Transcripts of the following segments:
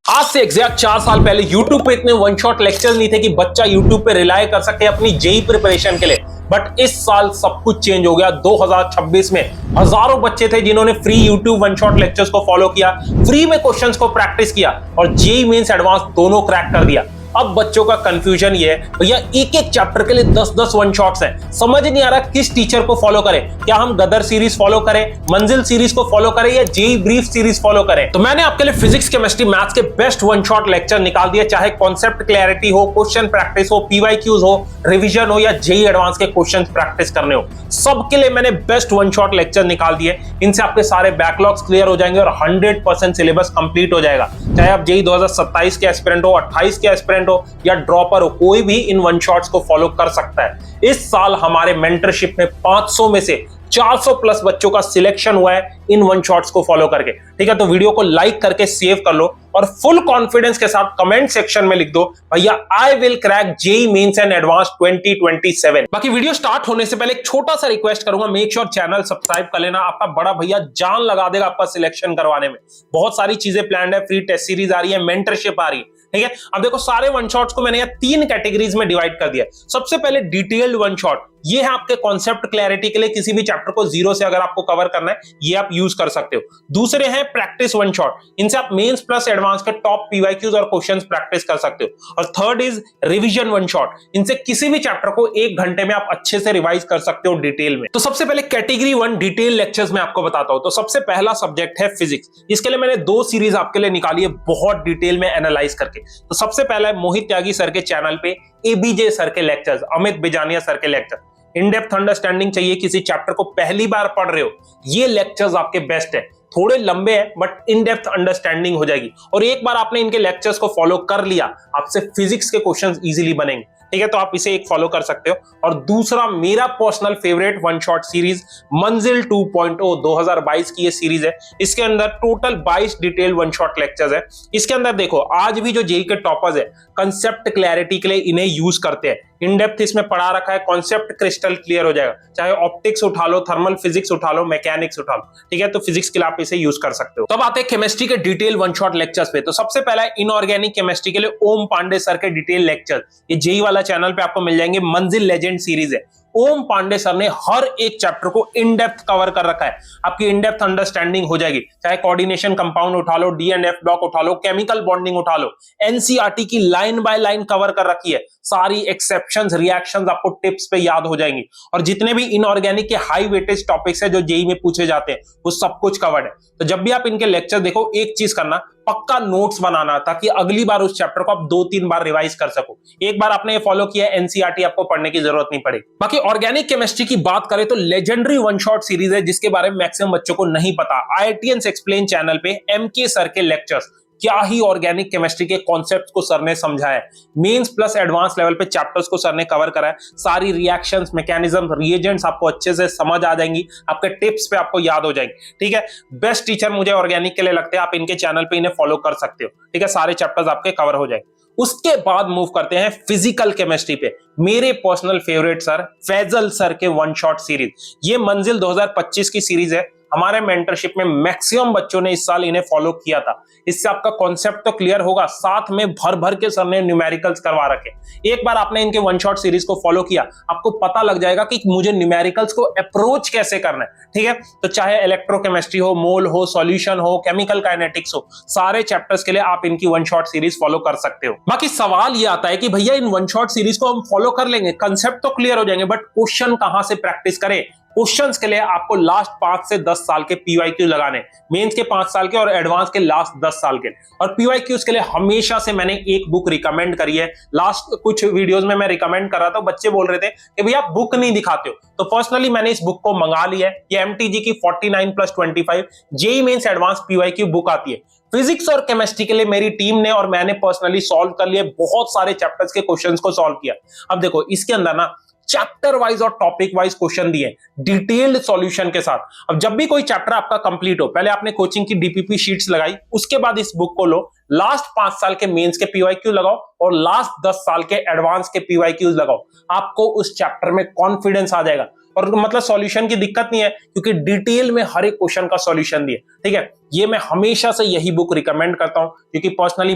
आज से एग्जैक्ट 4 साल पहले YouTube पे इतने वन शॉट लेक्चर नहीं थे कि बच्चा YouTube पे रिलाय कर सके अपनी जेई प्रिपरेशन के लिए। बट इस साल सब कुछ चेंज हो गया। 2026 में हजारों बच्चे थे जिन्होंने free YouTube one shot lectures को फॉलो किया, फ्री में क्वेश्चंस को प्रैक्टिस किया और जेई मेंस एडवांस दोनों क्रैक कर दिया। अब बच्चों का कंफ्यूजन ये है, भैया एक एक चैप्टर के लिए 10-10 वन शॉट्स हैं, समझ नहीं आ रहा किस टीचर को फॉलो करें। क्या हम गदर सीरीज फॉलो करें, मंजिल सीरीज को फॉलो करें या जेई ब्रीफ सीरीज फॉलो करें? तो मैंने आपके लिए फिजिक्स, केमिस्ट्री, मैथ्स के बेस्ट वन शॉट लेक्चर निकाल दिए। चाहे कॉन्सेप्ट क्लैरिटी हो, क्वेश्चन प्रैक्टिस हो, पीवाईक्यूज हो, रिवीजन हो या जेई एडवांस के क्वेश्चन प्रैक्टिस करने हो, सबके लिए मैंने बेस्ट वन शॉट लेक्चर निकाल दिए। इनसे आपके सारे बैकलॉग्स क्लियर हो जाएंगे और 100% सिलेबस कंप्लीट हो जाएगा। चाहे आप जेई 2027 के एस्पिरेंट हो, 28 के एस्पिरेंट हो या ड्रॉपर हो, कोई भी इन वन शॉट्स को फॉलो कर सकता है। इस साल हमारे मेंटरशिप में 500 में से 400 प्लस बच्चों का सिलेक्शन हुआ है इन वन शॉट्स को फॉलो करके। ठीक है, तो वीडियो को लाइक करके सेव कर लो और फुल कॉन्फिडेंस के साथ कमेंट सेक्शन में लिख दो, भैया I will crack JEE Mains and advance 2027। बाकी वीडियो स्टार्ट होने से पहले एक छोटा सा रिक्वेस्ट करूंगा, मेक श्योर चैनल सब्सक्राइब कर लेना। आपका बड़ा भैया जान लगा देगा आपका सिलेक्शन करवाने में। बहुत सारी चीजें प्लान है, फ्री टेस्ट सीरीज आ रही है, मेंटरशिप आ रही है। ठीक है, अब देखो सारे वन शॉट्स को मैंने 3 कैटेगरीज में डिवाइड कर दिया। सबसे पहले डिटेल्ड वन शॉट, ये है आपके कॉन्सेप्ट क्लैरिटी के लिए, किसी भी चैप्टर को जीरो से अगर आपको कवर करना है ये आप यूज कर सकते हो। दूसरे हैं प्रैक्टिस वन शॉट, इनसे आप मेंस प्लस एडवांस के टॉप पीवाईक्यूज और क्वेश्चंस प्रैक्टिस कर सकते हो। और third is revision one shot, इनसे किसी भी चैप्टर को 1 घंटे में आप अच्छे से रिवाइज कर सकते हो डिटेल में। तो सबसे पहले कैटेगरी 1 डिटेल लेक्चर्स में आपको बताता हूं। तो सबसे पहला सब्जेक्ट है फिजिक्स। इसके लिए मैंने 2 सीरीज आपके लिए निकाली है बहुत डिटेल में एनालाइज करके। तो सबसे पहला है मोहित त्यागी सर के चैनल पे एबीजे सर के लेक्चर्स, अमित बिजानिया सर के लेक्चर। इन डेप्थ अंडरस्टैंडिंग चाहिए, किसी चैप्टर को पहली बार पढ़ रहे हो, ये लेक्चर्स आपके बेस्ट है। थोड़े लंबे हैं बट इन डेप्थ अंडरस्टैंडिंग हो जाएगी और एक बार आपने इनके लेक्चर्स को फॉलो कर लिया, आपसे फिजिक्स के क्वेश्चंस इजीली बनेंगे। ठीक है, तो आप इसे एक फॉलो कर सकते हो। और दूसरा मेरा personal favourite one shot series मंजिल 2.0 2022 की ये सीरीज है। इसके अंदर total 22 detail one shot lectures है। इसके अंदर देखो आज भी जो जेई के टॉपर्स है कंसेप्ट क्लैरिटी के लिए इन्हें यूज करते हैं। इन डेप्थ इसमें पढ़ा रखा है, कॉन्सेप्ट क्रिस्टल क्लियर हो जाएगा। चाहे ऑप्टिक्स उठा लो, थर्मल फिजिक्स उठा लो, मैकेनिक्स उठा लो। ठीक है, तो फिजिक्स के लिए आप इसे यूज कर सकते हो। तब आते हैं केमिस्ट्री के डिटेल वन शॉट लेक्चर्स पे। तो सबसे पहला है इनऑर्गेनिक केमिस्ट्री के लिए ओम पांडे सर के डिटेल लेक्चर। ये जेई वाला चैनल पे आपको मिल जाएंगे, मंजिल लेजेंड सीरीज है। ओम पांडे सर ने हर एक चैप्टर को इन डेप्थ कवर कर रखा है, आपकी इन डेप्थ अंडरस्टैंडिंग हो जाएगी। चाहे कोऑर्डिनेशन कंपाउंड उठा लो, डी एंड एफ ब्लॉक उठा लो, केमिकल बॉन्डिंग उठा लो, एनसीईआरटी की लाइन बाय लाइन कवर कर रखी है। सारी एक्सेप्शंस, रिएक्शंस आपको टिप्स पे याद हो जाएंगी। और जितने भी इनऑर्गेनिक के हाई वेटेज टॉपिक्स है जो जेई में पूछे जाते हैं वो सब कुछ कवर्ड है। तो जब भी आप इनके लेक्चर देखो, एक चीज करना, पक्का नोट्स बनाना, ताकि अगली बार उस चैप्टर को आप 2-3 बार रिवाइज कर सको। एक बार आपने ये फॉलो किया, एनसीईआरटी आपको पढ़ने की जरूरत नहीं पड़ेगी। बाकी ऑर्गेनिक केमिस्ट्री की बात करें तो लेजेंडरी वन शॉट सीरीज है जिसके बारे में मैक्सिमम बच्चों को नहीं पता। आईआईटीएंस एक्सप्लेन चैनल पे एमके सर के लेक्चर्स, क्या ही ऑर्गेनिक केमिस्ट्री के कॉन्सेप्ट्स को सर ने समझाया है। मेंस प्लस एडवांस लेवल पे चैप्टर्स को सर ने कवर करा है। सारी रिएक्शंस, मैकेनिज्म, रिएजेंट्स आपको अच्छे से समझ आ जाएंगी, आपके टिप्स पे आपको याद हो जाएंगे। ठीक है, बेस्ट टीचर मुझे ऑर्गेनिक के लिए लगते हैं। आप इनके चैनल पे इन्हें फॉलो कर सकते हो। ठीक है, सारे चैप्टर्स आपके कवर हो जाएंगे। उसके बाद मूव करते हैं फिजिकल केमिस्ट्री पे। मेरे personal favourite sir Faisal sir के वन शॉट सीरीज, ये मंजिल 2025 की सीरीज है। हमारे मेंटरशिप में मैक्सिमम बच्चों ने इस साल इन्हें फॉलो किया था। इससे आपका कॉन्सेप्ट तो क्लियर होगा, साथ में भर भर के सर ने न्यूमेरिकल्स करवा रखे। एक बार आपने इनके वन शॉट सीरीज को फॉलो किया, आपको पता लग जाएगा कि मुझे न्यूमेरिकल्स को अप्रोच कैसे करना है। ठीक है, तो चाहे इलेक्ट्रोकेमिस्ट्री हो, मोल हो, सॉल्यूशन हो, केमिकल काइनेटिक्स हो, सारे चैप्टर्स के लिए आप इनकी वन शॉट सीरीज फॉलो कर सकते हो। बाकी सवाल ये आता है कि भैया इन वन शॉट सीरीज को हम फॉलो कर लेंगे, कंसेप्ट तो क्लियर हो जाएंगे, बट क्वेश्चन कहां से प्रैक्टिस करें? क्वेश्चंस के लिए आपको लास्ट 5 से 10 साल के पीवाईक्यू लगाने, मेंस के 5 साल के और एडवांस के लास्ट 10 साल के। और पीवाईक्यूज के लिए हमेशा से मैंने एक बुक रिकमेंड करी है। लास्ट कुछ वीडियोस में मैं रिकमेंड कर रहा था, बच्चे बोल रहे थे कि भैया आप बुक नहीं दिखाते हो, तो पर्सनली मैंने इस बुक को मंगा लिया है। ये एमटीजी की 49+25 JEE Mains advance PYQ book आती है। फिजिक्स और केमिस्ट्री के लिए मेरी टीम ने और मैंने पर्सनली सॉल्व कर लिए, बहुत सारे चैप्टर्स के क्वेश्चंस को सॉल्व किया। अब देखो इसके अंदर ना चैप्टर वाइज और टॉपिक वाइज क्वेश्चन दिए, डिटेल्ड सॉल्यूशन के साथ। अब जब भी कोई चैप्टर आपका कंप्लीट हो, पहले आपने कोचिंग की डीपीपी शीट्स लगाई, उसके बाद इस बुक को लो, लास्ट 5 साल के मेंस के पीवाईक्यू लगाओ और लास्ट 10 साल के एडवांस के पीवाईक्यूज लगाओ। आपको उस चैप्टर में कॉन्फिडेंस आ जाएगा। और मतलब सॉल्यूशन की दिक्कत नहीं है, क्योंकि डिटेल में हर एक क्वेश्चन का सॉल्यूशन दिए। ठीक है, ये मैं हमेशा से यही बुक रिकमेंड करता हूं, क्योंकि पर्सनली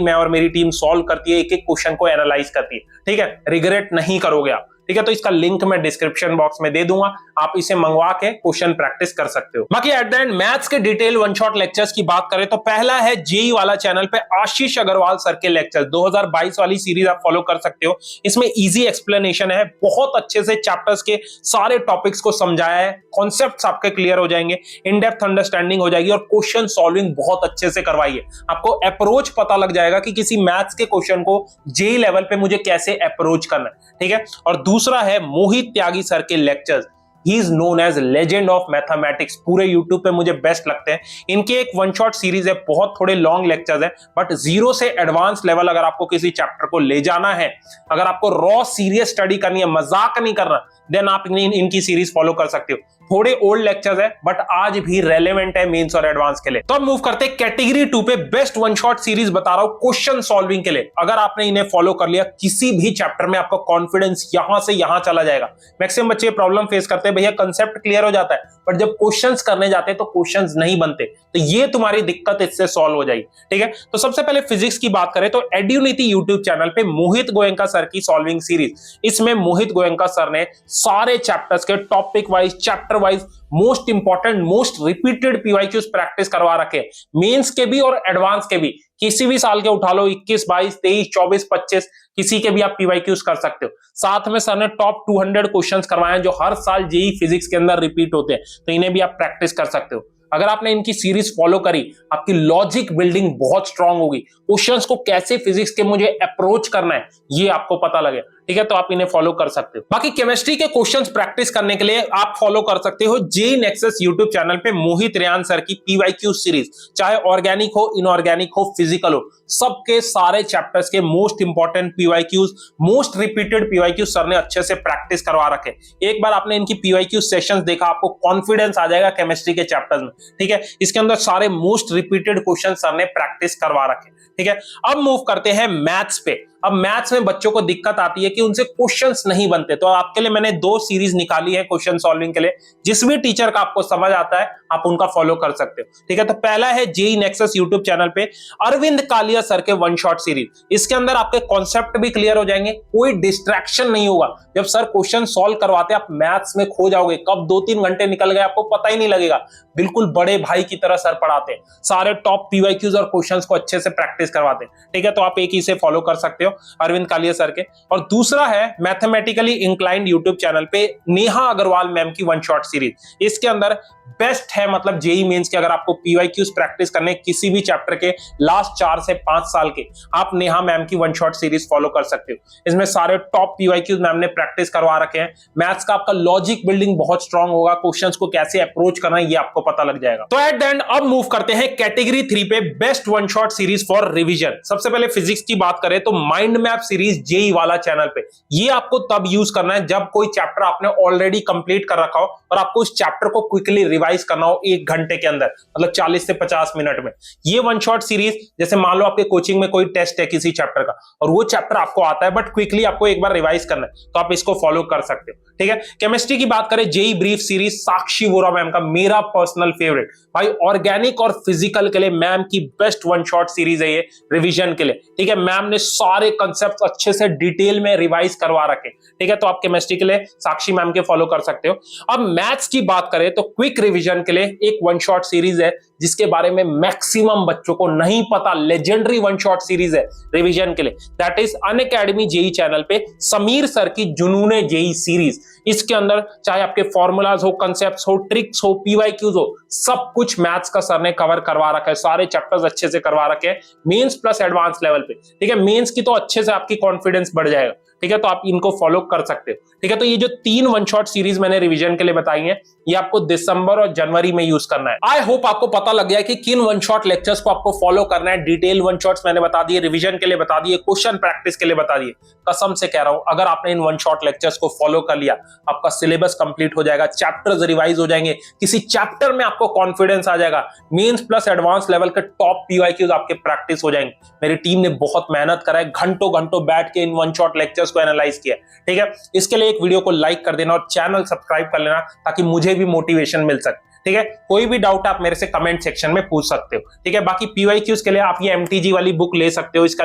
मैं और मेरी टीम सॉल्व करती है, एक एक क्वेश्चन को एनालाइज करती है। ठीक है, रिग्रेट नहीं करोगे आप। ठीक है, तो इसका लिंक मैं डिस्क्रिप्शन बॉक्स में दे दूंगा, आप इसे मंगवा के क्वेश्चन प्रैक्टिस कर सकते हो। बाकी एट द एंड मैथ्स के डिटेल वन शॉट लेक्चर्स की बात करें तो पहला है जेई वाला चैनल पे आशीष अग्रवाल सर के लेक्चर 2022 वाली सीरीज आप फॉलो कर सकते हो। इसमें इजी एक्सप्लेनेशन है, बहुत अच्छे से चैप्टर्स के सारे टॉपिक्स को समझाया है, कॉन्सेप्ट्स आपके क्लियर हो जाएंगे, इन डेप्थ अंडरस्टैंडिंग हो जाएगी और क्वेश्चन सॉल्विंग बहुत अच्छे से करवाई है। आपको अप्रोच पता लग जाएगा कि किसी मैथ्स के क्वेश्चन को जेई लेवल पे मुझे कैसे अप्रोच करना है। ठीक है, और दूसरा है मोहित त्यागी सर के lectures. He is known as legend of mathematics, पूरे यूट्यूब पे मुझे बेस्ट लगते हैं। इनके एक वन शॉट सीरीज है, बहुत थोड़े लॉन्ग लेक्चर्स है, बट जीरो से एडवांस लेवल अगर आपको किसी चैप्टर को ले जाना है, अगर आपको रॉ सीरियस स्टडी करनी है, मजाक नहीं करना, देन आप इनकी सीरीज फॉलो कर सकते हो। थोड़े ओल्ड लेक्चर्स है बट आज भी रेलेवेंट है मेंस और एडवांस के लिए। तो अब मूव करते हैं कैटेगरी 2 पे, बेस्ट वन शॉट सीरीज बता रहा हूं क्वेश्चन सॉल्विंग के लिए। अगर आपने इन्हें फॉलो कर लिया, किसी भी चैप्टर में आपका कॉन्फिडेंस यहां से यहां चला जाएगा। मैक्सिमम बच्चे प्रॉब्लम फेस करते हैं, भैया कंसेप्ट क्लियर हो जाता है बट जब क्वेश्चंस करने जाते हैं तो क्वेश्चंस नहीं बनते, तो ये तुम्हारी दिक्कत इससे सॉल्व हो जाएगी। ठीक है, तो सबसे पहले फिजिक्स की बात करें तो एड्यूनिटी यूट्यूब चैनल पे मोहित गोयंका सर की सॉल्विंग सीरीज, इसमें मोहित गोयंका सर ने सारे चैप्टर्स के topic wise, chapter wise most important, most repeated PYQs practice करवा रखे, मेंस के भी और एडवांस के भी। किसी भी साल के उठा लो, 21, 22, 23, 24, 25, किसी के भी आप पीवाईक्यूज कर सकते हो। साथ में सर ने टॉप 200 क्वेश्चंस करवाए हैं जो हर साल जेई फिजिक्स के अंदर रिपीट होते हैं, तो इन्हें भी आप प्रैक्टिस कर सकते हो। अगर आपने इनकी सीरीज फॉलो करी, आपकी लॉजिक बिल्डिंग बहुत स्ट्रांग होगी, क्वेश्चंस को कैसे फिजिक्स के मुझे अप्रोच करना है ये आपको पता लगे। ठीक है, तो आप इन्हें फॉलो कर सकते हो। बाकी केमिस्ट्री के क्वेश्चंस प्रैक्टिस करने के लिए आप फॉलो कर सकते हो जेई नेक्सस यूट्यूब चैनल पे मोहित रेयान सर की पीवाईक्यू सीरीज, चाहे ऑर्गेनिक हो, इनऑर्गेनिक हो, फिजिकल हो, सबके सारे चैप्टर्स के most important PYQs, most repeated PYQ sir ने अच्छे से प्रैक्टिस करवा रखे। एक बार आपने इनकी पीवाईक्यू सेशंस देखा, आपको कॉन्फिडेंस आ जाएगा केमिस्ट्री के चैप्टर्स में। ठीक है, इसके अंदर सारे मोस्ट रिपीटेड क्वेश्चन सर ने प्रैक्टिस करवा रखे। ठीक है, अब मूव करते हैं मैथ्स पे। अब मैथ्स में बच्चों को दिक्कत आती है कि उनसे क्वेश्चंस नहीं बनते, तो आपके लिए मैंने 2 सीरीज निकाली है क्वेश्चन सॉल्विंग के लिए। जिस भी टीचर का आपको समझ आता है आप उनका फॉलो कर सकते हो। ठीक है, तो पहला है जेई नेक्सस यूट्यूब चैनल पे अरविंद कालिया सर के वन शॉट सीरीज। इसके अंदर आपके कॉन्सेप्ट भी क्लियर हो जाएंगे, कोई डिस्ट्रैक्शन नहीं होगा। जब सर क्वेश्चन सॉल्व करवाते आप मैथ्स में खो जाओगे, कब 2-3 घंटे निकल गए आपको पता ही नहीं लगेगा। बिल्कुल बड़े भाई की तरह सर पढ़ाते हैं, सारे टॉप पीवाईक्यूज और क्वेश्चंस को अच्छे से प्रैक्टिस करवाते हैं। ठीक है, तो आप एक ही से फॉलो कर सकते हो, अरविंद कालिया सर के। और दूसरा है मैथमेटिकली इंक्लाइंड यूट्यूब चैनल पे नेहा अग्रवाल मैम की वन शॉट सीरीज। इसके अंदर बेस्ट है, मतलब जेई मेंस के अगर आपको पीवाईक्यूज प्रैक्टिस करने किसी भी चैप्टर के लास्ट 4 से 5 साल के, आप नेहा मैम की वन शॉट सीरीज फॉलो कर सकते हो। इसमें सारे टॉप पीवाईक्यूज मैम ने प्रैक्टिस करवा रखे हैं। मैथ्स का आपका लॉजिक बिल्डिंग बहुत स्ट्रांग होगा, क्वेश्चंस को कैसे अप्रोच करना है ये आपको पता लग जाएगा। तो एट द एंड अब मूव करते हैं कैटेगरी 3 पे, best one shot series for revision. सबसे पहले फिजिक्स की बात करें तो माइंड मैप सीरीज जेई वाला चैनल पे, ये आपको तब यूज करना है जब कोई चैप्टर आपने ऑलरेडी कंप्लीट कर रखा हो और आपको उस चैप्टर को क्विकली रिवाइज करना हो 1 घंटे के अंदर, मतलब 40 से 50 मिनट में। ये वन शॉट सीरीज, जैसे मान लो आपके कोचिंग में कोई टेस्ट है किसी चैप्टर का और वो चैप्टर आपको आता है बट क्विकली आपको एक बार रिवाइज करना है, तो आप इसको फॉलो कर सकते हो। ठीक है, केमिस्ट्री की बात करें जेई ब्रीफ सीरीज साक्षी वोरा मैम का मेरा पर्सनल फेवरेट भाई, ऑर्गेनिक और फिजिकल के लिए मैम की बेस्ट वन शॉट सीरीज है ये रिवीजन के लिए। ठीक है, मैम ने सारे कंसेप्ट अच्छे से डिटेल में रिवाइज करवा रखे। ठीक है, तो आप केमिस्ट्री के लिए साक्षी मैम के फॉलो कर सकते हो। अब मैथ्स की बात करें तो क्विक रिवीजन के लिए एक वन शॉट सीरीज है जिसके बारे में मैक्सिमम बच्चों को नहीं पता, लेजेंडरी वन शॉट सीरीज है रिवीजन के लिए, that is Unacademy JEE channel पे समीर सर की जुनूने जेई सीरीज। इसके अंदर चाहे आपके फॉर्मूलाज हो, कंसेप्ट्स हो, ट्रिक्स हो, पीवाईक्यूज हो, सब कुछ मैथ्स का सर ने कवर करवा रखा है, सारे चैप्टर्स अच्छे से करवा रखे हैं मेंस प्लस एडवांस लेवल पे। ठीक है, मेंस की तो अच्छे से आपकी कॉन्फिडेंस बढ़ जाएगा। ठीक है, तो आप इनको फॉलो कर सकते हो। ठीक है, तो ये जो 3 वन शॉट सीरीज मैंने रिवीजन के लिए बताई हैं, ये आपको दिसंबर और जनवरी में यूज करना है। आई होप आपको पता लग गया है कि किन वन शॉट लेक्चर्स को आपको फॉलो करना है। डिटेल वन शॉट्स मैंने बता दिए, रिवीजन के लिए बता दिए, क्वेश्चन प्रैक्टिस के लिए बता दिए। कसम से कह रहा हूं, अगर आपने इन वन शॉट लेक्चर्स को फॉलो कर लिया, आपका सिलेबस कंप्लीट हो जाएगा, चैप्टर्स रिवाइज हो जाएंगे, किसी चैप्टर में आपको कॉन्फिडेंस आ जाएगा, मेंस प्लस एडवांस लेवल के टॉप पीवाईक्यूज आपके प्रैक्टिस हो जाएंगे। मेरी टीम ने बहुत मेहनत करा है, घंटों घंटों बैठ के in one shot lectures questions को एनालाइज किया है, ठीक है। इसके लिए एक वीडियो को लाइक कर देना और चैनल सब्सक्राइब कर लेना ताकि मुझे भी मोटिवेशन मिल सके, ठीक है। कोई भी डाउट आप मेरे से कमेंट सेक्शन में पूछ सकते हो, ठीक है। बाकी पीवाईक्यूज के लिए आप ये एमटीजी वाली बुक ले सकते हो, इसका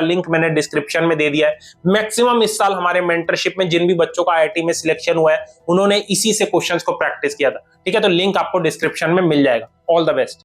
लिंक मैंने डिस्क्रिप्शन में दे दिया है। मैक्सिमम इस साल हमारे मेंटरशिप में जिन भी बच्चों का आईआईटी में सिलेक्शन हुआ है उन्होंने इसी से क्वेश्चंस को प्रैक्टिस किया था, ठीक है। तो लिंक आपको डिस्क्रिप्शन में मिल जाएगा। All the best.